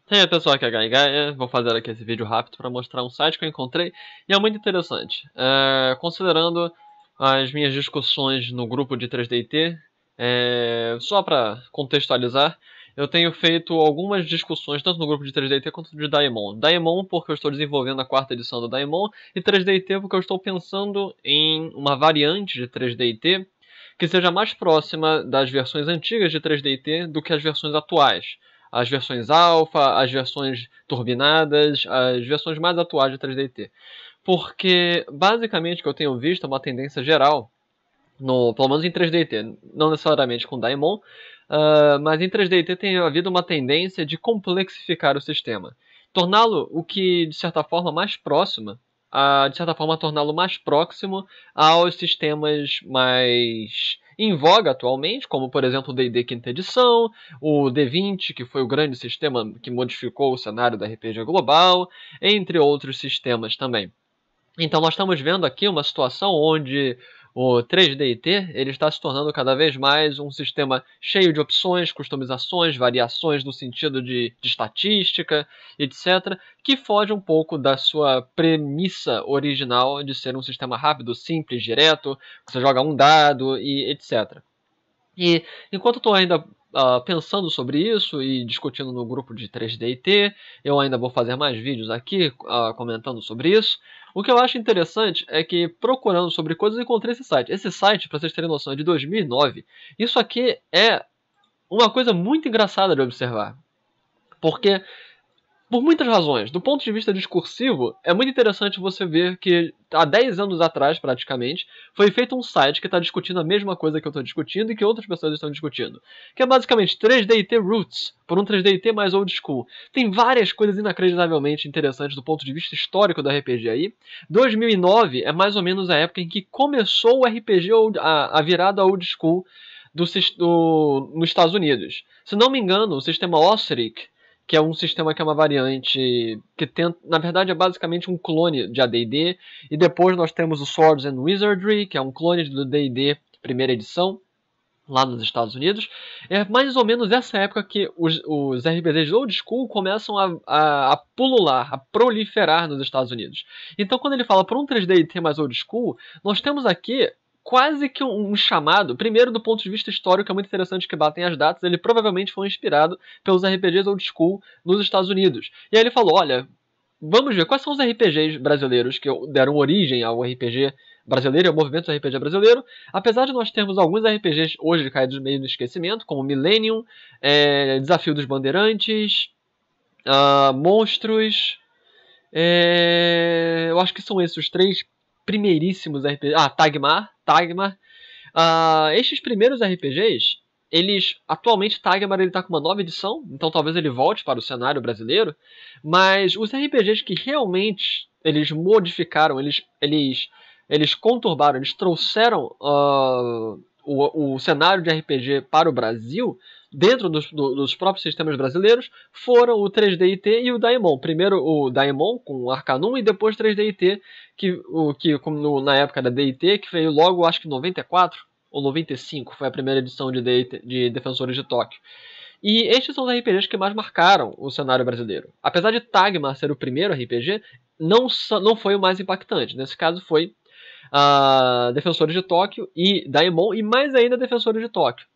E aí pessoal, aqui é a Gaia, vou fazer aqui esse vídeo rápido para mostrar um site que eu encontrei e é muito interessante. Considerando as minhas discussões no grupo de 3DT, só para contextualizar, eu tenho feito algumas discussões tanto no grupo de 3DT quanto de Daemon. Daemon porque eu estou desenvolvendo a quarta edição do Daemon e 3DT porque eu estou pensando em uma variante de 3DT que seja mais próxima das versões antigas de 3DT do que as versões atuais. As versões alfa, as versões turbinadas, as versões mais atuais de 3DT. Porque, basicamente, o que eu tenho visto é uma tendência geral, pelo menos em 3DT, não necessariamente com Daemon, mas em 3DT tem havido uma tendência de complexificar o sistema. Torná-lo o que, de certa forma, mais próximo, de certa forma, torná-lo mais próximo aos sistemas mais em voga atualmente, como, por exemplo, o D&D quinta edição, o D20, que foi o grande sistema que modificou o cenário da RPG global, entre outros sistemas também. Então nós estamos vendo aqui uma situação onde o 3DT ele está se tornando cada vez mais um sistema cheio de opções, customizações, variações no sentido de estatística, etc., que foge um pouco da sua premissa original de ser um sistema rápido, simples, direto, você joga um dado e etc. E enquanto eu estou ainda pensando sobre isso e discutindo no grupo de 3DT, eu ainda vou fazer mais vídeos aqui comentando sobre isso. O que eu acho interessante é que, procurando sobre coisas, eu encontrei esse site. Esse site, para vocês terem noção, é de 2009. Isso aqui é uma coisa muito engraçada de observar. Porque por muitas razões. Do ponto de vista discursivo, é muito interessante você ver que há 10 anos atrás, praticamente, foi feito um site que está discutindo a mesma coisa que eu estou discutindo e que outras pessoas estão discutindo. Que é basicamente 3DT Roots, por um 3DT mais old school. Tem várias coisas inacreditavelmente interessantes do ponto de vista histórico do RPG aí. 2009 é mais ou menos a época em que começou o RPG, a virada old school nos Estados Unidos. Se não me engano, o sistema Osric, que é um sistema que é uma variante que tenta, na verdade é basicamente um clone de AD&D, e depois nós temos o Swords and Wizardry, que é um clone do D&D primeira edição, lá nos Estados Unidos. É mais ou menos essa época que os RPGs old school começam a pulular, a proliferar nos Estados Unidos. Então quando ele fala para um 3D mais old school, nós temos aqui quase que um chamado, primeiro do ponto de vista histórico, é muito interessante que batem as datas, ele provavelmente foi inspirado pelos RPGs old school nos Estados Unidos. E aí ele falou, olha, vamos ver quais são os RPGs brasileiros que deram origem ao RPG brasileiro e ao movimento do RPG brasileiro. Apesar de nós termos alguns RPGs hoje caídos meio no esquecimento, como Millennium, Desafio dos Bandeirantes, Monstros, eu acho que são esses os três primeiríssimos RPGs. Tagmar. Estes primeiros RPGs, eles atualmente Tagmar ele tá com uma nova edição, então talvez ele volte para o cenário brasileiro, mas os RPGs que realmente eles modificaram, eles conturbaram, eles trouxeram o cenário de RPG para o Brasil, dentro dos próprios sistemas brasileiros, foram o 3DT e o Daemon. Primeiro o Daemon com o Arcanum e depois 3DT, que na época da DT, que veio logo, acho que em 94 ou 95, foi a primeira edição de Defensores de Tóquio. E estes são os RPGs que mais marcaram o cenário brasileiro. Apesar de Tagmar ser o primeiro RPG, não foi o mais impactante. Nesse caso foi Defensores de Tóquio e Daemon, e mais ainda Defensores de Tóquio.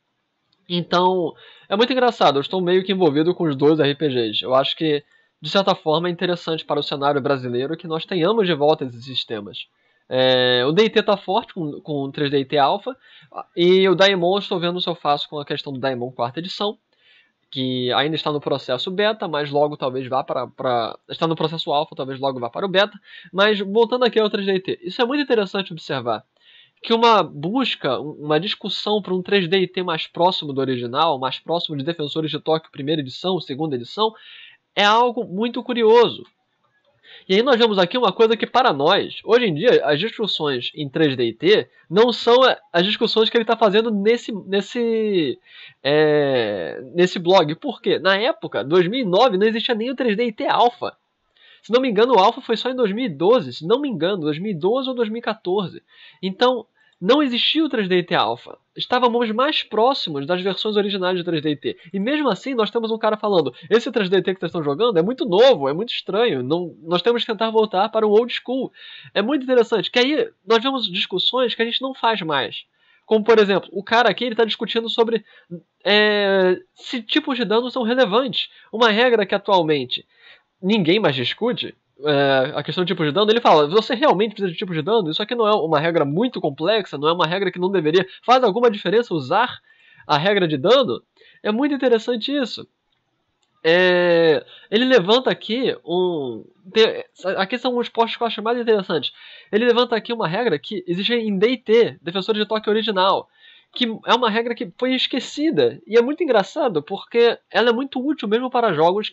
Então, é muito engraçado, eu estou meio que envolvido com os dois RPGs. Eu acho que, de certa forma, é interessante para o cenário brasileiro que nós tenhamos de volta esses sistemas. O D&T está forte com o 3DT Alpha, e o Daemon eu estou vendo se eu faço com a questão do Daemon quarta edição, que ainda está no processo beta, mas logo talvez vá está no processo alfa, talvez logo vá para o beta. Mas voltando aqui ao 3DT, isso é muito interessante observar, que uma busca, uma discussão para um 3DT mais próximo do original, mais próximo de Defensores de Tóquio primeira edição, segunda edição, é algo muito curioso. E aí nós vemos aqui uma coisa que para nós, hoje em dia, as discussões em 3DT não são as discussões que ele está fazendo nesse blog. Por quê? Na época, 2009, não existia nem o 3DT Alpha. Se não me engano, o Alpha foi só em 2012, se não me engano, 2012 ou 2014. Então, não existia o 3DT Alpha. Estávamos mais próximos das versões originais de 3DT. E mesmo assim, nós temos um cara falando: esse 3DT que vocês estão jogando é muito novo, é muito estranho. Não, nós temos que tentar voltar para o old school. É muito interessante. Que aí nós vemos discussões que a gente não faz mais. Como, por exemplo, o cara aqui está discutindo sobre se tipos de dano são relevantes. Uma regra que atualmente ninguém mais discute, a questão de tipo de dano, ele fala: você realmente precisa de tipo de dano? Isso aqui não é uma regra muito complexa, não é uma regra que não deveria. Faz alguma diferença usar a regra de dano? É muito interessante isso. Ele levanta aqui aqui são os postos que eu acho mais interessantes. Ele levanta aqui uma regra que existe em D&T, Defensores de Toque original, que é uma regra que foi esquecida. E é muito engraçado, porque ela é muito útil mesmo para jogos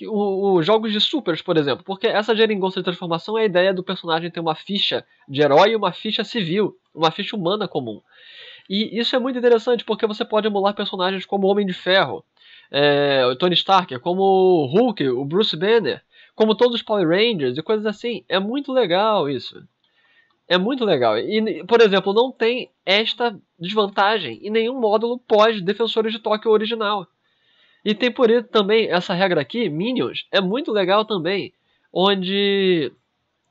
os jogos de supers, por exemplo. Porque essa geringonça de transformação é a ideia do personagem ter uma ficha de herói e uma ficha civil, uma ficha humana comum. E isso é muito interessante, porque você pode emular personagens como o Homem de Ferro, o Tony Stark, como o Hulk, o Bruce Banner, como todos os Power Rangers e coisas assim. É muito legal isso. É muito legal. E, por exemplo, não tem esta desvantagem em nenhum módulo pós-Defensores de Tóquio original. E tem por isso também essa regra aqui, Minions, é muito legal também, onde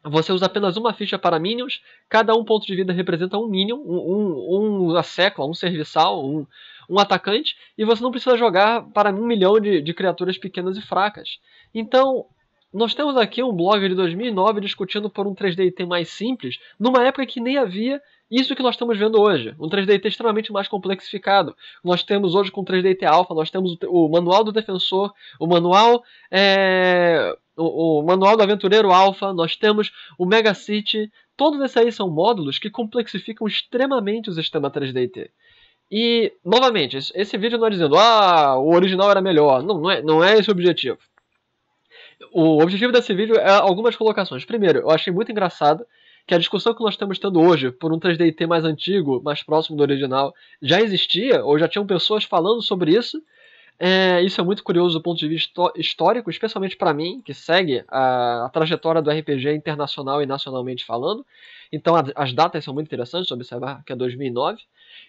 você usa apenas uma ficha para Minions, cada um ponto de vida representa um Minion, uma secla, um serviçal, um atacante, e você não precisa jogar para 1 milhão de criaturas pequenas e fracas. Então, nós temos aqui um blog de 2009 discutindo por um 3DT mais simples, numa época que nem havia isso que nós estamos vendo hoje, um 3DT extremamente mais complexificado. Nós temos hoje com 3DT Alpha, nós temos o manual do defensor, o manual o manual do aventureiro Alpha, nós temos o Mega City. Todos esses aí são módulos que complexificam extremamente o sistema 3DT. E, novamente, esse vídeo não é dizendo o original era melhor. Não é esse o objetivo. O objetivo desse vídeo é algumas colocações. Primeiro, eu achei muito engraçado que a discussão que nós estamos tendo hoje por um 3DT mais antigo, mais próximo do original, já existia, ou já tinham pessoas falando sobre isso. Isso é muito curioso do ponto de vista histórico, especialmente para mim, que segue a trajetória do RPG internacional e nacionalmente falando. Então as datas são muito interessantes, observar que é 2009.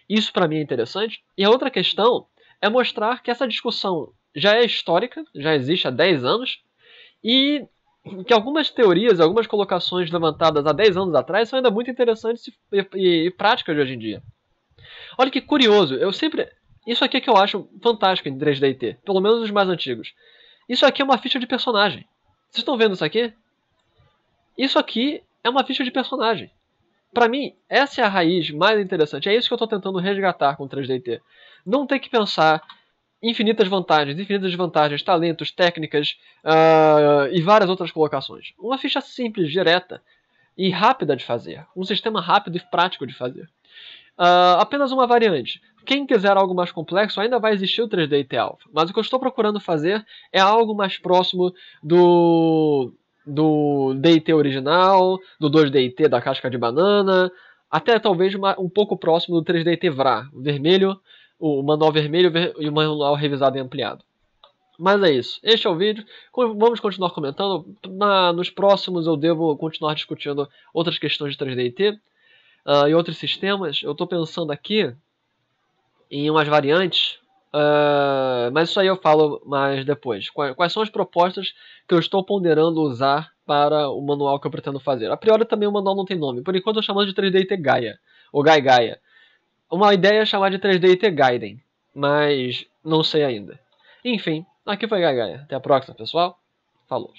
Isso para mim é interessante. E a outra questão é mostrar que essa discussão já é histórica, já existe há 10 anos, e que algumas teorias, algumas colocações levantadas há 10 anos atrás são ainda muito interessantes e práticas de hoje em dia. Olha que curioso, isso aqui é que eu acho fantástico em 3DT, pelo menos os mais antigos. Isso aqui é uma ficha de personagem. Vocês estão vendo isso aqui? Isso aqui é uma ficha de personagem. Pra mim, essa é a raiz mais interessante. É isso que eu estou tentando resgatar com o 3DT. Não ter que pensar infinitas vantagens, infinitas desvantagens, talentos, técnicas e várias outras colocações. Uma ficha simples, direta e rápida de fazer. Um sistema rápido e prático de fazer. Apenas uma variante. Quem quiser algo mais complexo, ainda vai existir o 3DT Alpha. Mas o que eu estou procurando fazer é algo mais próximo do DT original, do 2DT da casca de banana, até talvez um pouco próximo do 3DT VRA, vermelho, o manual vermelho e o manual revisado e ampliado. Mas é isso. Este é o vídeo. Vamos continuar comentando. Nos próximos eu devo continuar discutindo outras questões de 3DT e outros sistemas. Eu estou pensando aqui em umas variantes, mas isso aí eu falo mais depois. Quais são as propostas que eu estou ponderando usar para o manual que eu pretendo fazer? A priori também o manual não tem nome. Por enquanto eu estou chamando de 3DT Gaia, ou Gaia. Uma ideia é chamar de 3DT Gaiden, mas não sei ainda. Enfim, aqui foi Gaia. Até a próxima, pessoal. Falou.